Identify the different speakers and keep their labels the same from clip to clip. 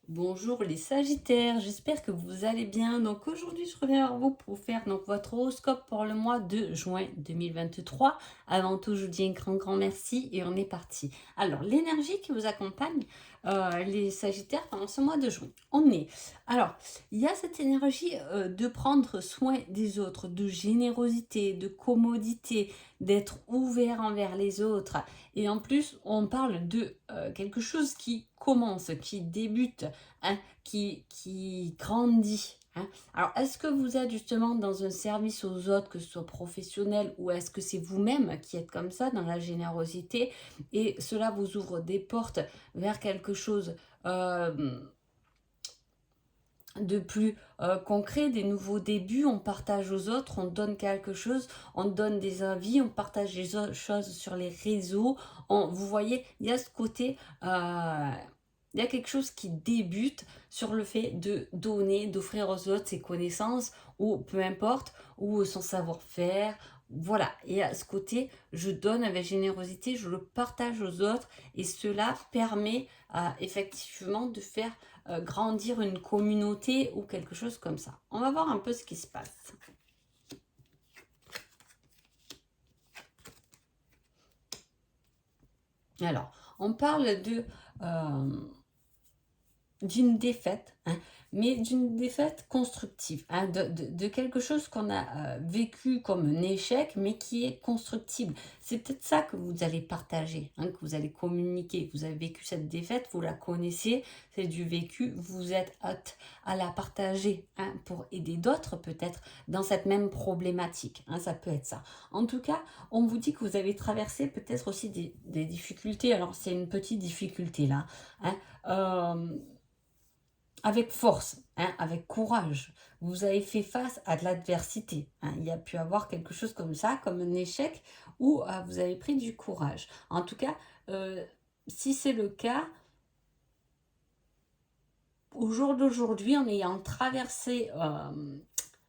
Speaker 1: Bonjour les Sagittaires, j'espère que vous allez bien. Donc aujourd'hui, je reviens vers vous pour faire votre horoscope pour le mois de juin 2023. Avant tout, je vous dis un grand merci et on est parti. Alors, l'énergie qui vous accompagne, les Sagittaires, pendant ce mois de juin, on est. Alors, il y a cette énergie de prendre soin des autres, de générosité, de commodité, d'être ouvert envers les autres. Et en plus, on parle de quelque chose qui commence, qui débute, hein, qui grandit. Hein. Alors, est-ce que vous êtes justement dans un service aux autres, que ce soit professionnel, ou est-ce que c'est vous-même qui êtes comme ça, dans la générosité, et cela vous ouvre des portes vers quelque chose de plus concret, des nouveaux débuts, on partage aux autres, on donne quelque chose, on donne des avis, on partage des choses sur les réseaux. Vous voyez, il y a ce côté, il y a quelque chose qui débute sur le fait de donner, d'offrir aux autres ses connaissances, ou peu importe, ou son savoir-faire. Voilà, et à ce côté, je donne avec générosité, je le partage aux autres, et cela permet effectivement de faire grandir une communauté ou quelque chose comme ça. On va voir un peu ce qui se passe. Alors, on parle d'une défaite, hein, mais d'une défaite constructive, hein, de quelque chose qu'on a vécu comme un échec, mais qui est constructible. C'est peut-être ça que vous allez partager, hein, que vous allez communiquer. Vous avez vécu cette défaite, vous la connaissez, c'est du vécu, vous êtes apte à la partager, hein, pour aider d'autres peut-être dans cette même problématique. Hein, ça peut être ça. En tout cas, on vous dit que vous avez traversé peut-être aussi des difficultés. Alors, c'est une petite difficulté là. Hein, avec force, hein, avec courage. Vous avez fait face à de l'adversité. Hein. Il y a pu avoir quelque chose comme ça, comme un échec, où vous avez pris du courage. En tout cas, si c'est le cas, au jour d'aujourd'hui, en ayant traversé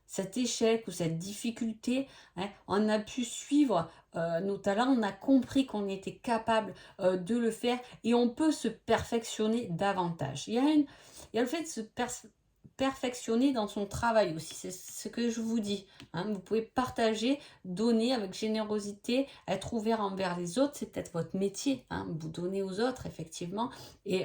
Speaker 1: cet échec ou cette difficulté, hein, on a pu suivre nos talents, on a compris qu'on était capable de le faire et on peut se perfectionner davantage. Il y a le fait de se perfectionner dans son travail aussi, c'est ce que je vous dis. Hein. Vous pouvez partager, donner avec générosité, être ouvert envers les autres, c'est peut-être votre métier. Hein. Vous donnez aux autres, effectivement. Et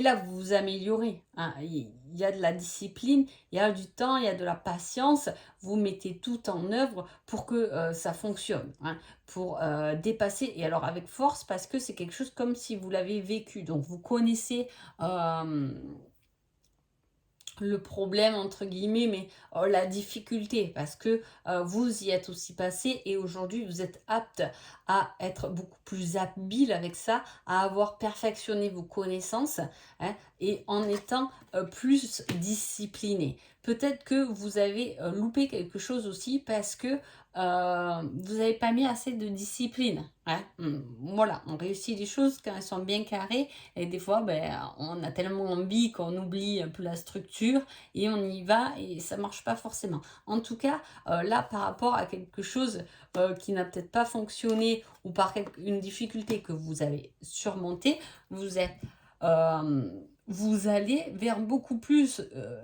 Speaker 1: là, vous vous améliorez. Hein. Il y a de la discipline, il y a du temps, il y a de la patience. Vous mettez tout en œuvre pour que ça fonctionne, hein, pour dépasser. Et alors avec force, parce que c'est quelque chose comme si vous l'avez vécu. Donc vous connaissez le problème entre guillemets, mais la difficulté, parce que vous y êtes aussi passé et aujourd'hui vous êtes apte à être beaucoup plus habile avec ça, à avoir perfectionné vos connaissances, hein, et en étant plus discipliné. Peut-être que vous avez loupé quelque chose aussi parce que vous n'avez pas mis assez de discipline. Hein. Voilà, on réussit les choses quand elles sont bien carrées et des fois, ben, on a tellement envie qu'on oublie un peu la structure et on y va et ça marche pas forcément. En tout cas, là, par rapport à quelque chose qui n'a peut-être pas fonctionné ou par une difficulté que vous avez surmontée, vous êtes... euh, vous allez vers beaucoup plus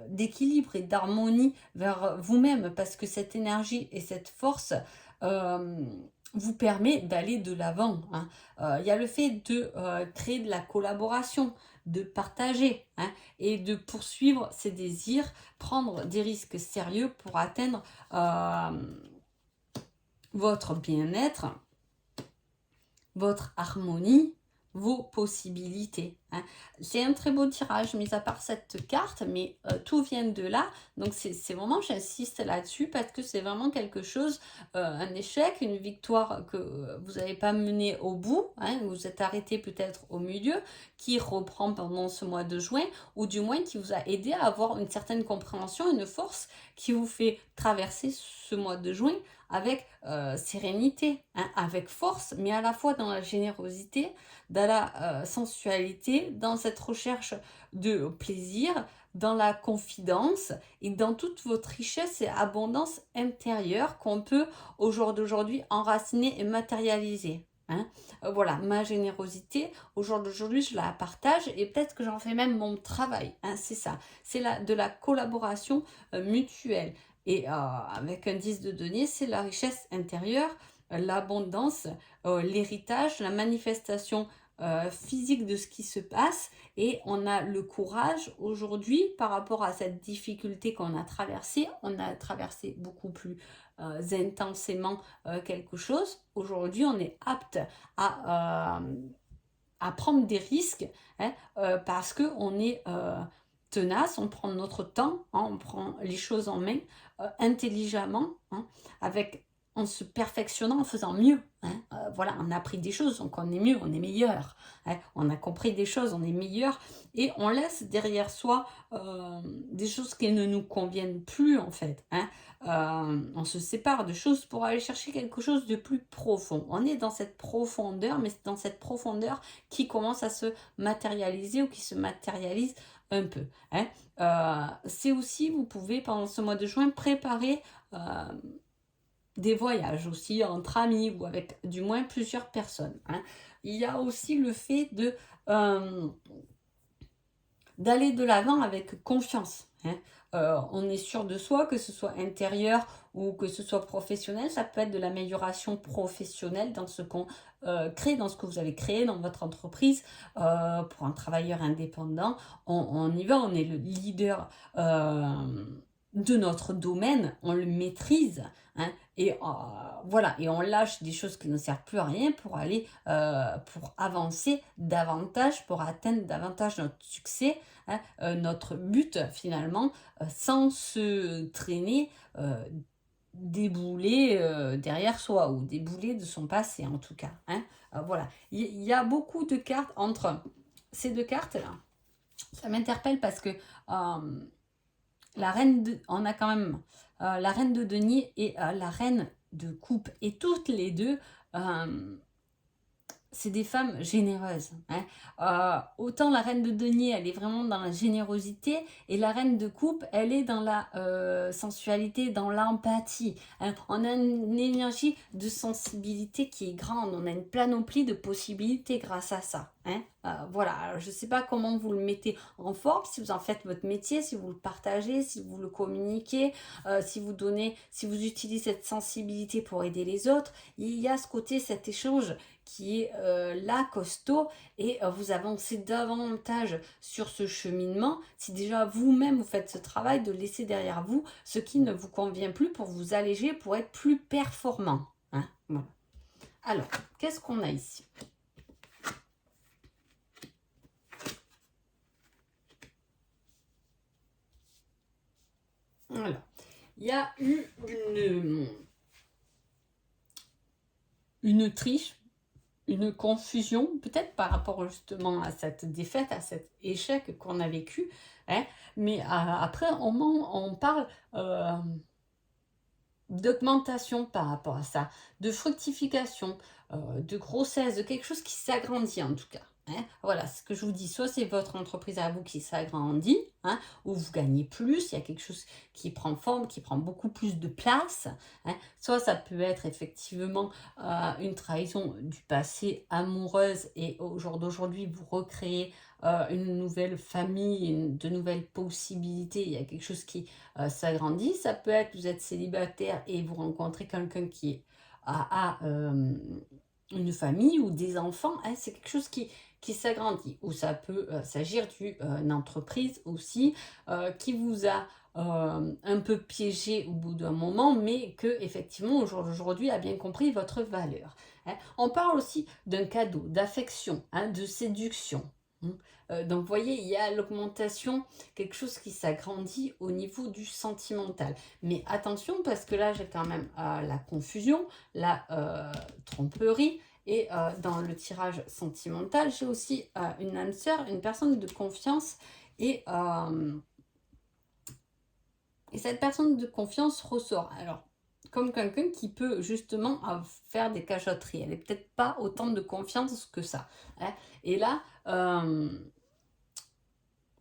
Speaker 1: d'équilibre et d'harmonie vers vous-même parce que cette énergie et cette force euh, vous permet d'aller de l'avant. Hein. Il y a le fait de créer de la collaboration, de partager, hein, et de poursuivre ses désirs, prendre des risques sérieux pour atteindre votre bien-être, votre harmonie, vos possibilités. Hein. C'est un très beau tirage, mis à part cette carte, mais tout vient de là. Donc c'est vraiment, j'insiste là-dessus, parce que c'est vraiment quelque chose, un échec, une victoire que vous n'avez pas menée au bout, hein, vous êtes arrêté peut-être au milieu, qui reprend pendant ce mois de juin, ou du moins qui vous a aidé à avoir une certaine compréhension, une force qui vous fait traverser ce mois de juin avec sérénité, hein, avec force, mais à la fois dans la générosité, dans la sensualité, dans cette recherche de plaisir, dans la confidence et dans toute votre richesse et abondance intérieure qu'on peut au jour d'aujourd'hui enraciner et matérialiser. Hein. Voilà, ma générosité, au jour d'aujourd'hui, je la partage et peut-être que j'en fais même mon travail. Hein, c'est ça. C'est de la collaboration mutuelle. Et avec un 10 de denier, c'est la richesse intérieure, l'abondance, l'héritage, la manifestation physique de ce qui se passe. Et on a le courage aujourd'hui, par rapport à cette difficulté qu'on a traversée, on a traversé beaucoup plus intensément quelque chose. Aujourd'hui, on est apte à prendre des risques, hein, parce qu'on est tenace, on prend notre temps, hein, on prend les choses en main intelligemment, hein, avec, en se perfectionnant, en faisant mieux. Hein. Voilà, on a appris des choses, donc on est mieux, on est meilleur. Hein. On a compris des choses, on est meilleur. Et on laisse derrière soi des choses qui ne nous conviennent plus, en fait. Hein. On se sépare de choses pour aller chercher quelque chose de plus profond. On est dans cette profondeur, mais c'est dans cette profondeur qui commence à se matérialiser ou qui se matérialise un peu. Hein. C'est aussi, vous pouvez pendant ce mois de juin préparer des voyages aussi entre amis ou avec du moins plusieurs personnes. Hein. Il y a aussi le fait d'aller de l'avant avec confiance. Hein. On est sûr de soi, que ce soit intérieur ou que ce soit professionnel. Ça peut être de l'amélioration professionnelle dans ce qu'on crée, dans ce que vous avez créé dans votre entreprise. Pour un travailleur indépendant, on y va, on est le leader de notre domaine, on le maîtrise. Hein, et voilà, et on lâche des choses qui ne servent plus à rien pour aller, pour avancer davantage, pour atteindre davantage notre succès. Hein, notre but finalement, sans se traîner des boulets derrière soi ou des boulets de son passé en tout cas. Hein. Voilà, il y a beaucoup de cartes entre ces deux cartes là. Ça m'interpelle parce que la reine on a quand même la reine de denier et la reine de coupe et toutes les deux c'est des femmes généreuses. Hein. Autant la reine de denier, elle est vraiment dans la générosité, et la reine de coupe, elle est dans la sensualité, dans l'empathie. Hein. On a une énergie de sensibilité qui est grande, on a une panoplie de possibilités grâce à ça. Hein. Voilà, alors, je ne sais pas comment vous le mettez en forme, si vous en faites votre métier, si vous le partagez, si vous le communiquez, si vous donnez, si vous utilisez cette sensibilité pour aider les autres. Il y a ce côté, cet échange qui est là costaud, et vous avancez davantage sur ce cheminement si déjà vous-même vous faites ce travail de laisser derrière vous ce qui ne vous convient plus pour vous alléger, pour être plus performant. Hein. Voilà. Alors, qu'est-ce qu'on a ici? Voilà. Il y a eu une triche, une confusion, peut-être par rapport justement à cette défaite, à cet échec qu'on a vécu. Hein, mais après, on parle d'augmentation par rapport à ça, de fructification, de grossesse, de quelque chose qui s'agrandit en tout cas. Hein. Voilà, ce que je vous dis, soit c'est votre entreprise à vous qui s'agrandit, hein, où vous gagnez plus, il y a quelque chose qui prend forme, qui prend beaucoup plus de place. Hein. Soit ça peut être effectivement une trahison du passé amoureuse, et au jour d'aujourd'hui, vous recréez une nouvelle famille, de nouvelles possibilités, il y a quelque chose qui s'agrandit. Ça peut être, vous êtes célibataire et vous rencontrez quelqu'un qui a une famille ou des enfants, hein, c'est quelque chose qui s'agrandit. Ou ça peut s'agir d'une entreprise aussi qui vous a un peu piégé au bout d'un moment, mais que effectivement aujourd'hui a bien compris votre valeur. Hein. On parle aussi d'un cadeau, d'affection, hein, de séduction. Donc vous voyez, il y a l'augmentation, quelque chose qui s'agrandit au niveau du sentimental. Mais attention, parce que là j'ai quand même la confusion, la tromperie, et dans le tirage sentimental, j'ai aussi une âme sœur, une personne de confiance, et cette personne de confiance ressort. Alors, comme quelqu'un qui peut justement faire des cachotteries. Elle n'est peut-être pas autant de confiance que ça. Hein. Et là,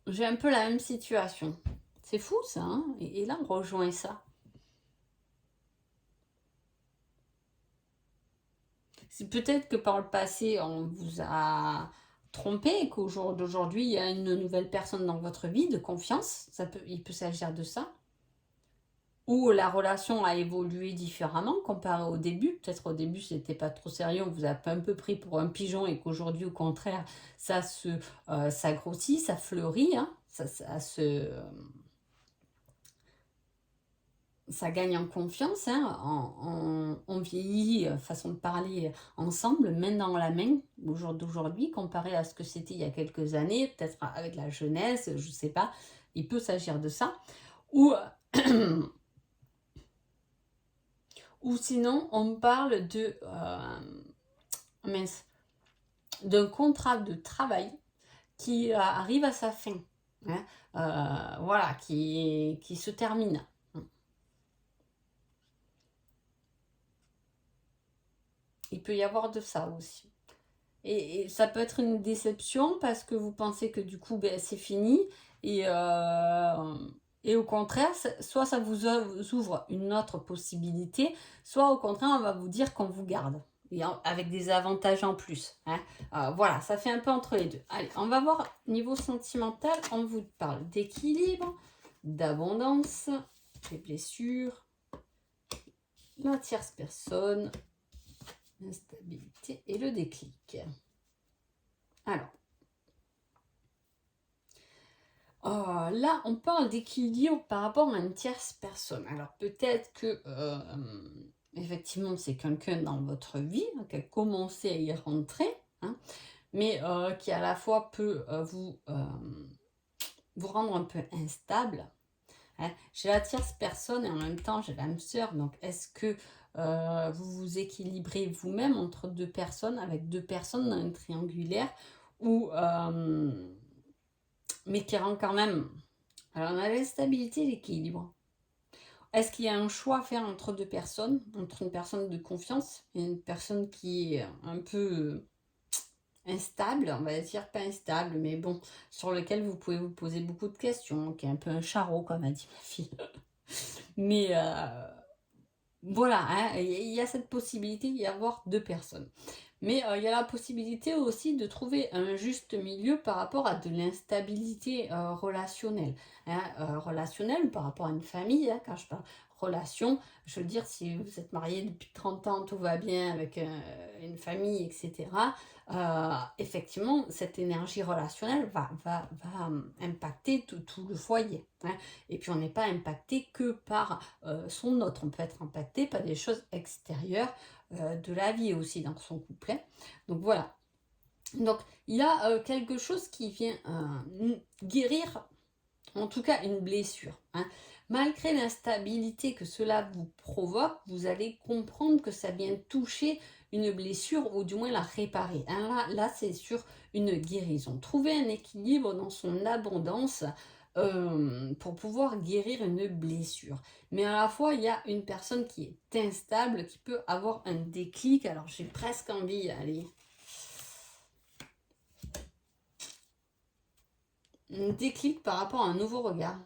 Speaker 1: j'ai un peu la même situation. C'est fou ça, hein, et là on rejoint ça. C'est peut-être que par le passé, on vous a trompé et qu'au jour d'aujourd'hui, il y a une nouvelle personne dans votre vie de confiance. Il peut s'agir de ça. Ou la relation a évolué différemment comparé au début. Peut-être au début, c'était pas trop sérieux, on vous a un peu pris pour un pigeon et qu'aujourd'hui, au contraire, ça grossit, ça fleurit, hein, ça gagne en confiance, hein, on vieillit, façon de parler, ensemble, main dans la main, au jour d'aujourd'hui, comparé à ce que c'était il y a quelques années, peut-être avec la jeunesse, je sais pas. Il peut s'agir de ça. Ou ou sinon, on parle mince, d'un contrat de travail qui arrive à sa fin, hein, voilà, qui se termine. Il peut y avoir de ça aussi. Et ça peut être une déception parce que vous pensez que du coup, ben, c'est fini. Et, et au contraire, soit ça vous ouvre une autre possibilité, soit au contraire, on va vous dire qu'on vous garde. Et avec des avantages en plus, hein. Voilà, ça fait un peu entre les deux. Allez, on va voir niveau sentimental. On vous parle d'équilibre, d'abondance, des blessures, la tierce personne, l'instabilité et le déclic. Alors, là, on parle d'équilibre par rapport à une tierce personne. Alors, peut-être que, effectivement, c'est quelqu'un dans votre vie qui a commencé à y rentrer, hein, mais qui à la fois peut vous rendre un peu instable, hein. J'ai la tierce personne et en même temps, j'ai l'âme sœur. Donc, est-ce que vous vous équilibrez vous-même entre deux personnes, avec deux personnes dans une triangulaire, ou mais qui rend quand même... Alors, on a la stabilité et l'équilibre. Est-ce qu'il y a un choix à faire entre deux personnes, entre une personne de confiance et une personne qui est un peu instable, on va dire pas instable, mais bon, sur lequel vous pouvez vous poser beaucoup de questions, qui est un peu un charreau, comme a dit ma fille. Mais voilà, hein, il y a cette possibilité d'y avoir deux personnes. Mais il y a la possibilité aussi de trouver un juste milieu par rapport à de l'instabilité relationnelle, hein, relationnelle par rapport à une famille, hein, quand je parle relation, je veux dire, si vous êtes marié depuis 30 ans, tout va bien avec une famille, etc., effectivement, cette énergie relationnelle va impacter tout le foyer, hein. Et puis, on n'est pas impacté que par son autre, on peut être impacté par des choses extérieures de la vie aussi dans son couplet. Donc voilà. Donc il y a quelque chose qui vient guérir, en tout cas une blessure, hein. Malgré l'instabilité que cela vous provoque, vous allez comprendre que ça vient toucher une blessure ou du moins la réparer, hein. Là c'est sur une guérison. Trouver un équilibre dans son abondance pour pouvoir guérir une blessure. Mais à la fois, il y a une personne qui est instable, qui peut avoir un déclic. Alors, j'ai presque envie, allez, un déclic par rapport à un nouveau regard.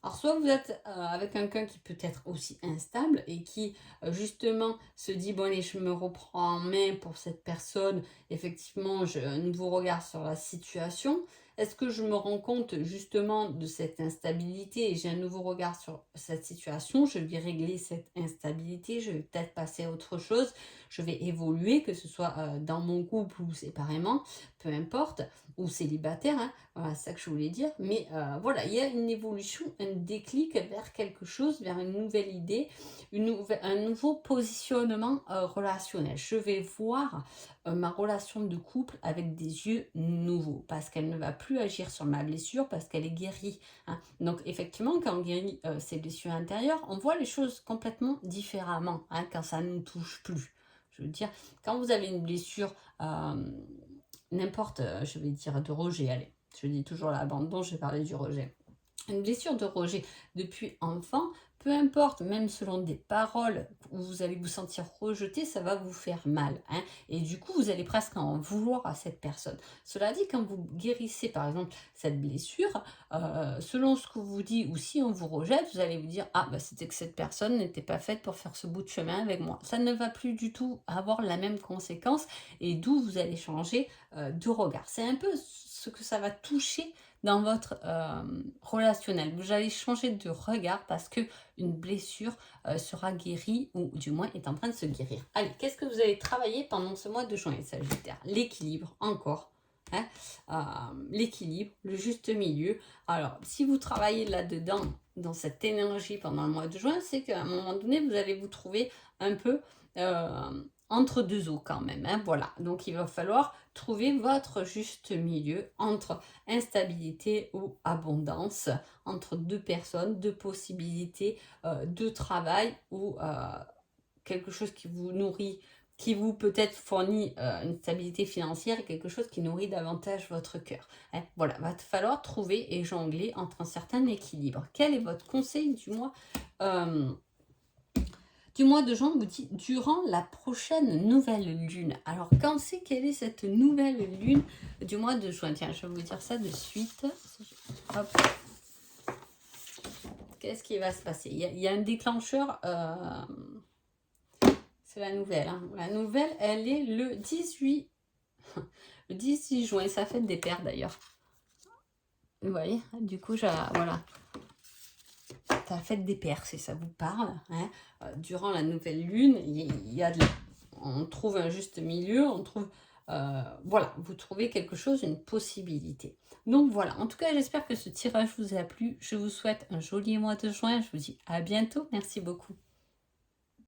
Speaker 1: Alors, soit vous êtes avec quelqu'un qui peut être aussi instable et qui, justement, se dit, bon, allez, je me reprends en main pour cette personne. Effectivement, j'ai un nouveau regard sur la situation. Est-ce que je me rends compte, justement, de cette instabilité et j'ai un nouveau regard sur cette situation? Je vais régler cette instabilité, je vais peut-être passer à autre chose, je vais évoluer, que ce soit dans mon couple ou séparément, peu importe, ou célibataire, hein. Voilà, c'est ça que je voulais dire. Mais voilà, il y a une évolution, un déclic vers quelque chose, vers une nouvelle idée, un nouveau positionnement relationnel. Je vais voir ma relation de couple avec des yeux nouveaux, parce qu'elle ne va plus agir sur ma blessure, parce qu'elle est guérie, hein. Donc effectivement, quand on guérit ses blessures intérieures, on voit les choses complètement différemment, hein, quand ça ne nous touche plus. Je veux dire, quand vous avez une blessure, n'importe, je vais dire de rejet, allez. Je dis toujours l'abandon, je vais parler du rejet. Une blessure de rejet depuis enfant, peu importe, même selon des paroles où vous allez vous sentir rejeté, ça va vous faire mal, hein. Et du coup, vous allez presque en vouloir à cette personne. Cela dit, quand vous guérissez, par exemple, cette blessure, selon ce que vous dit ou si on vous rejette, vous allez vous dire: «Ah bah, c'était que cette personne n'était pas faite pour faire ce bout de chemin avec moi». Ça ne va plus du tout avoir la même conséquence et d'où vous allez changer, de regard. C'est un peu ce que ça va toucher dans votre relationnel. Vous allez changer de regard parce que une blessure sera guérie ou du moins est en train de se guérir. Allez, qu'est-ce que vous allez travailler pendant ce mois de juin, Sagittaire? L'équilibre, encore. Hein, l'équilibre, le juste milieu. Alors, si vous travaillez là-dedans, dans cette énergie pendant le mois de juin, c'est qu'à un moment donné, vous allez vous trouver un peu entre deux eaux quand même, hein, voilà. Donc, il va falloir trouver votre juste milieu entre instabilité ou abondance, entre deux personnes, deux possibilités de travail ou quelque chose qui vous nourrit, qui vous peut-être fournit une stabilité financière et quelque chose qui nourrit davantage votre cœur, hein. Voilà, va falloir trouver et jongler entre un certain équilibre. Quel est votre conseil euh, du mois de juin? Vous dit durant la prochaine nouvelle lune. Alors, quand c'est quelle est cette nouvelle lune du mois de juin? Tiens, je vais vous dire ça de suite. Hop. Qu'est-ce qui va se passer? Il y a un déclencheur. C'est la nouvelle, hein. La nouvelle, elle est le 18, le 18 juin. Ça fête des pères d'ailleurs. Vous voyez? Du coup, voilà. La fête des pères, si ça vous parle, hein. Durant la nouvelle lune, on trouve un juste milieu, on trouve, voilà, vous trouvez quelque chose, une possibilité. Donc voilà, en tout cas, j'espère que ce tirage vous a plu. Je vous souhaite un joli mois de juin. Je vous dis à bientôt. Merci beaucoup.